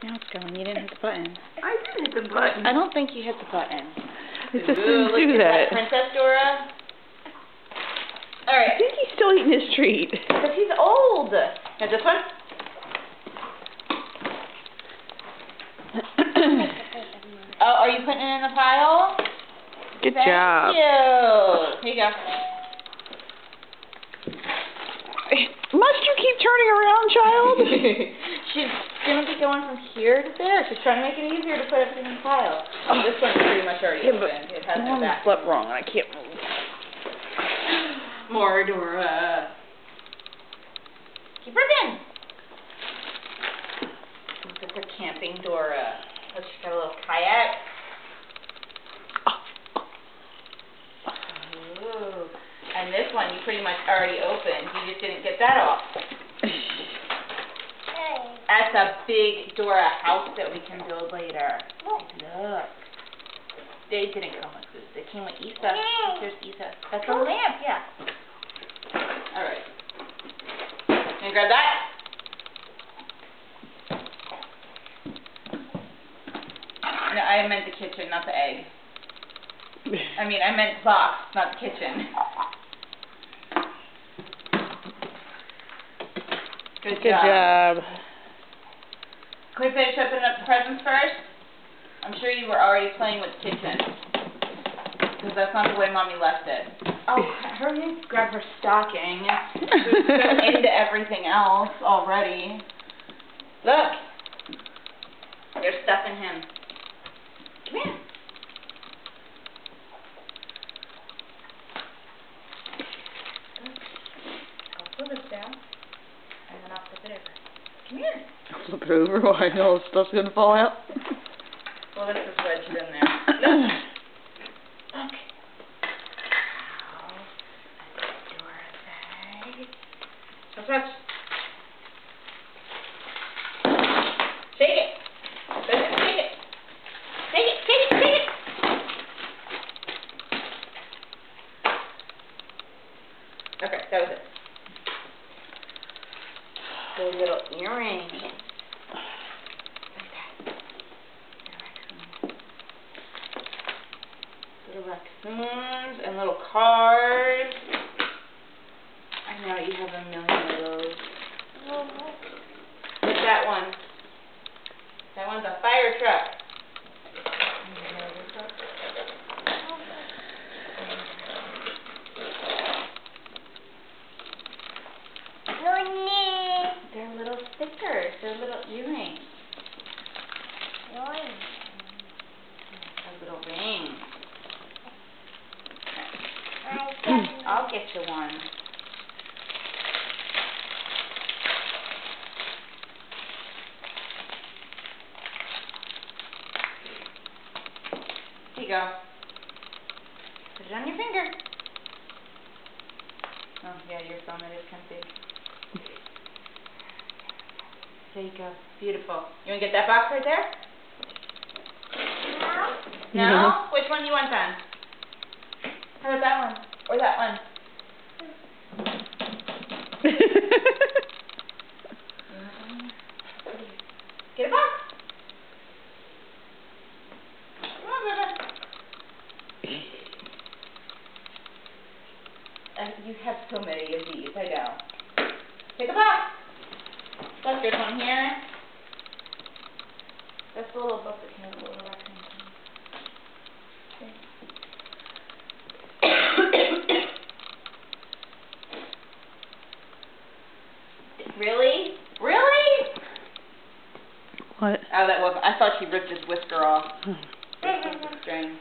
Now it's going. You didn't hit the button. I did hit the button. I don't think you hit the button. It just didn't do that. Princess Dora. All right. I think he's still eating his treat. Because he's old. Now this one. Oh, are you putting it in the pile? Good Thank job. you. Here you go. Must you keep turning around, child? She's going to be going from here to there. She's trying to make it easier to put everything in the pile. Oh, this one's pretty much already open. It has no back. Slept wrong. I can't move. More Dora. Keep ripping. Look at the camping Dora. Oh, she's got a little kayak. Ooh. And this one you pretty much already opened. You just didn't get that off. That's a big Dora house that we can build later. Look. They didn't come with food. They came with Isa. There's Isa. That's a lamp, yeah. Alright. Can you grab that? No, I meant the kitchen, not the egg. I mean, I meant the box, not the kitchen. Good job. Can we finish opening up the presents first? I'm sure you were already playing with the kitchen. Because that's not the way Mommy left it. Oh, hurry and grab her stocking. She's so into everything else already. Look. You're stuffing him. Come here. I'll flip this down. And then I'll flip it over. Come here. Flip it over. Why? All the stuff's going to fall out? Well, this is wedged in there. Look. Look. Dora's bag. Touch. Shake it. Shake it. Shake it. Shake it. Shake it. Shake it. Okay, that was it. The little earrings. Little raccoons and little cars. I know you have a million of those. What's that one? That one's a fire truck. They're little stickers. They're little earrings. A little ring. I'll get you one. Here you go. Put it on your finger. Oh, yeah, your thumb it is kind of big. There you go. Beautiful. You want to get that box right there? No? No? Which one do you want then? How about that one? Or that one? Get a box. Come on, baby. You have so many of these, I know. Take a box. Look, there's one here. That's the little book that came with the little raccoon. Really? Really? What? Oh, that wasn't. I thought she ripped his whisker off. String.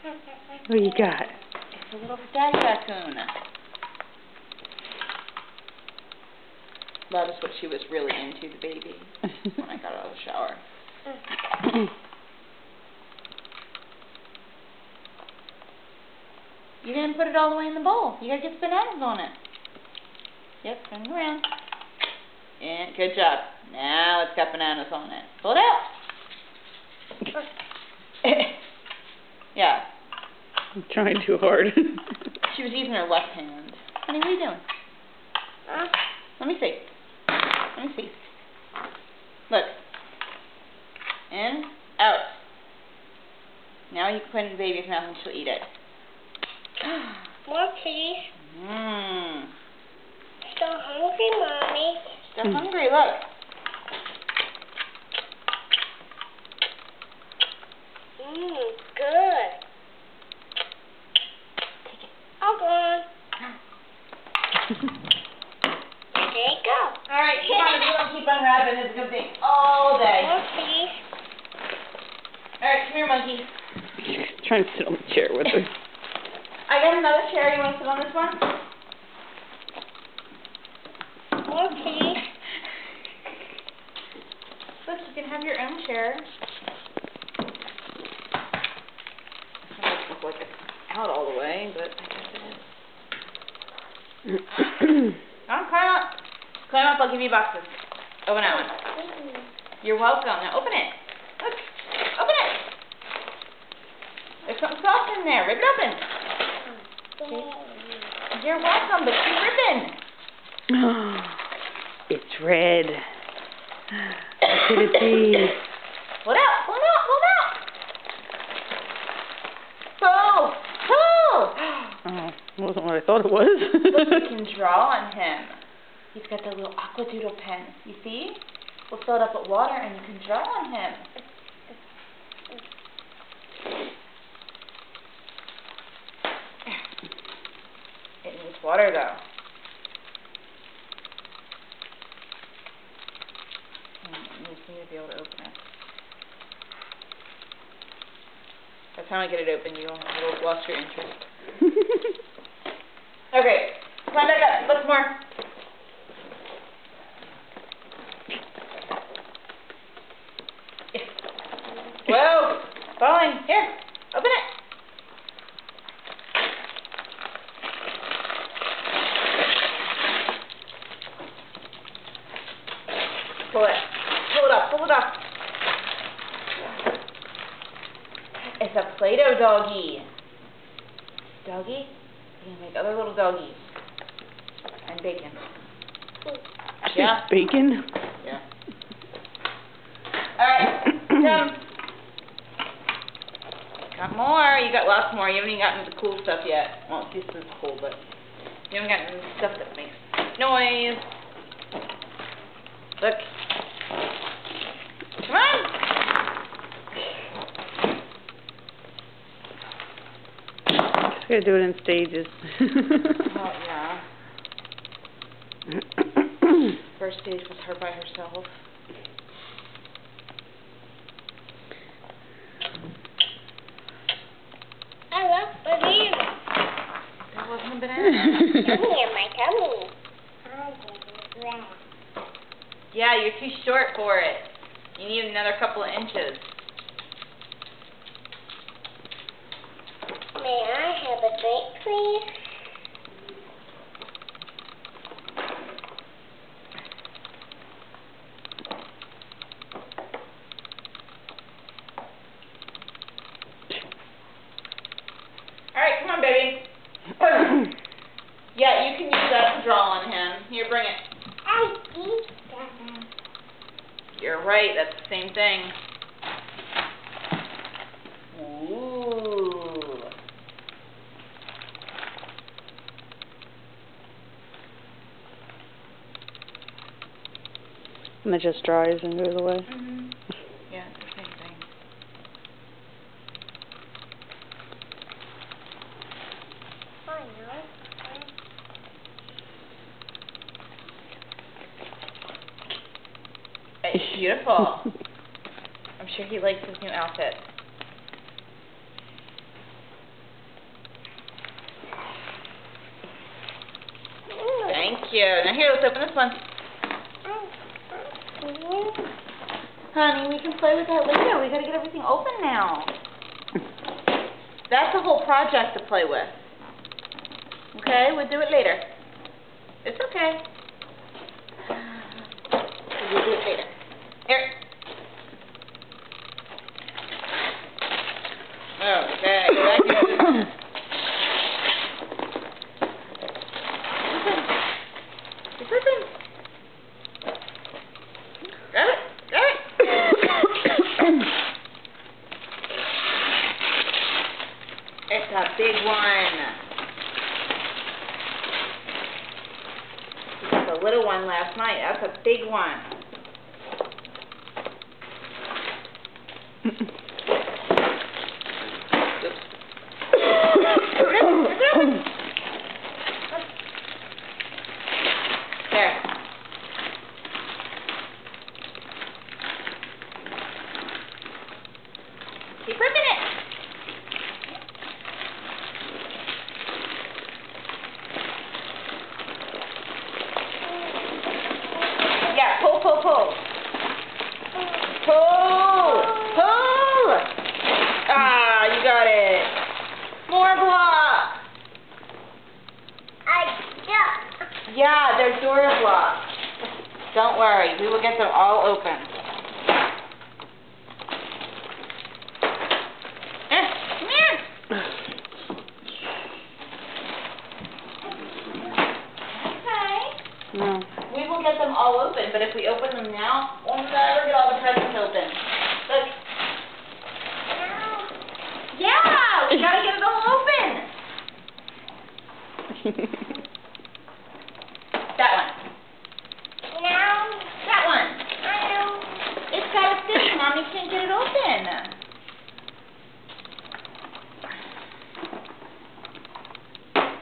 What do you got? It's a little daddy raccoon. That is what she was really into, the baby, when I got out of the shower. You didn't put it all the way in the bowl. You gotta get the bananas on it. Yep, turn it around. And good job. Now it's got bananas on it. Pull it out. Yeah. I'm trying too hard. She was using her left hand. Honey, what are you doing? Let me see. Let me see. Look. In, out. Now you can put it in the baby's mouth and she'll eat it. More, please. Mmm. Still hungry, Mommy. Still hungry, look. Good. Take it. All gone. There you go. Alright, come on, we don't keep unwrapping. It's a good thing all day. More, please. Alright, come here, monkey. Trying to sit on the chair with her. I got another chair. You want to sit on this one? More, please. Look, you can have your own chair. This one doesn't look like it's out all the way, but I guess it is. Come on, climb up. Climb up, I'll give you boxes. Open that one. You're welcome. Now open it. Look, open it. There's something soft in there. Rip it open. You're welcome, but keep ripping. It's red. What could it be? Pull it out, pull it out, pull it out. Pull, pull. Oh, it wasn't what I thought it was. Look, you can draw on him. He's got the little aqua doodle pen. You see? We'll fill it up with water and you can draw on him. It needs water though. You just need to be able to open it. By the time I get it open, you'll have lost your interest. Okay, climb back up. Look more. Whoa! Falling. Here, open it. Pull it. Pull it up. Pull it up. It's a Play-Doh doggy. Doggy? You can make other little doggies. And bacon. Yeah. Bacon? Yeah. Alright, come. Got more. You got lots more. You haven't even gotten the cool stuff yet. Well, this is cool, but you haven't gotten the stuff that makes noise. Look. Come on. Just gotta do it in stages. Oh, yeah. First stage was her by herself. I love banana. That wasn't a banana. Tummy in my tummy. Yeah, you're too short for it. You need another couple of inches. May I have a drink, please? Alright, come on, baby. Yeah, you can use that to draw on him. Here, bring it. I eat that. You're right, that's the same thing. Ooh. And it just dries and goes away. Mm-hmm. Yeah, it's the same thing. I know. It's beautiful. I'm sure he likes his new outfit. Thank you. Now here, let's open this one. Honey, we can play with that later. We gotta get everything open now. That's a whole project to play with. Okay, we'll do it later. It's okay. We'll do it later. Here. Okay, back into this. It's open. Grab it. Grab it. big one. We got the little one last night. That's a big one. There. Keep ripping it. Yeah, pull, pull, pull. Pull! Pull! Ah, you got it. More blocks. Yeah, they're Dora blocks. Don't worry, we will get them all open. Come here. Okay. No. We will get them all open, but if we open them now, we'll never get all the presents open. Look. Yeah, we gotta get it all open. That one. That one. It's got a stick. Mommy can't get it open.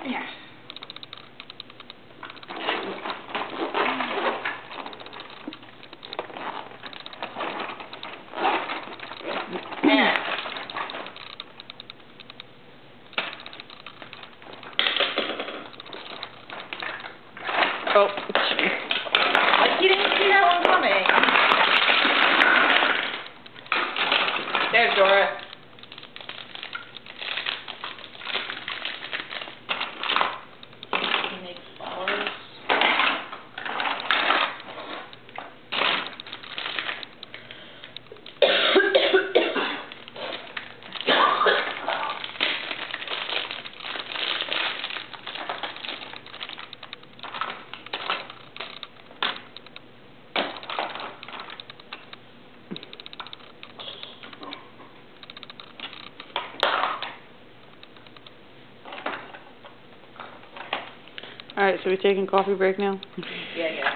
Yeah. Yeah. Oh. Like you didn't see that one coming. There's Dora. She makes flowers. Alright, so we taking coffee break now? Yeah.